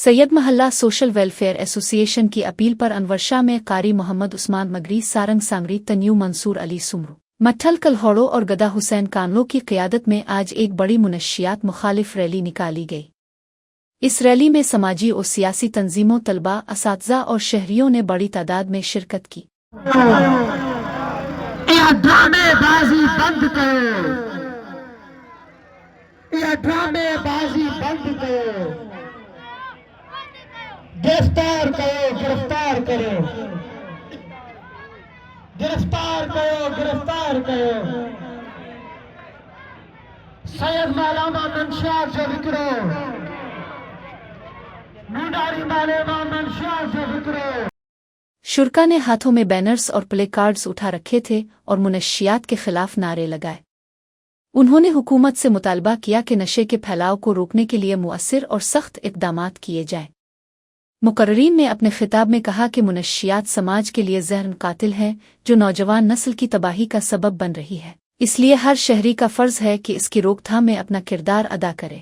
سید محلہ social welfare ایسوسی ایشن کی اپیل پر انور شاہ میں قاری محمد عثمان مگری سارنگ سانگری تنیو منصور علی سمرو مٹھل کلہوڑو اور گدا حسین کانلو کی قیادت میں آج ایک بڑی منشیات مخالف ریلی نکالی گئی۔ اس ریلی میں سماجی اور سیاسی تنظیموں، طلباء، اساتذہ اور شہریوں نے بڑی تعداد میں شرکت کی۔ یہ ڈرامے بازی بند کرو، یہ ڈرامے بازی بند کرو، گرفتار کرو، گرفتار کرو، گرفتار کرو، گرفتار کرو سید مولانا منشیات جو وکرو، نوڈاری مولانا منشیات جو وکرو۔ شرکا نے ہاتھوں میں بینرز اور پلے کارڈز اٹھا رکھے تھے اور منشیات کے خلاف نعرے لگائے۔ انہوں نے حکومت سے مطالبہ کیا کہ نشے کے پھیلاؤ کو روکنے کے لیے مؤثر اور سخت اقدامات کیے جائیں۔ مقررین نے اپنے خطاب میں کہا کہ منشیات سماج کے لیے زہر قاتل ہے جو نوجوان نسل کی تباہی کا سبب بن رہی ہے، اس لیے ہر شہری کا فرض ہے کہ اس کی روک تھام میں اپنا کردار ادا کرے۔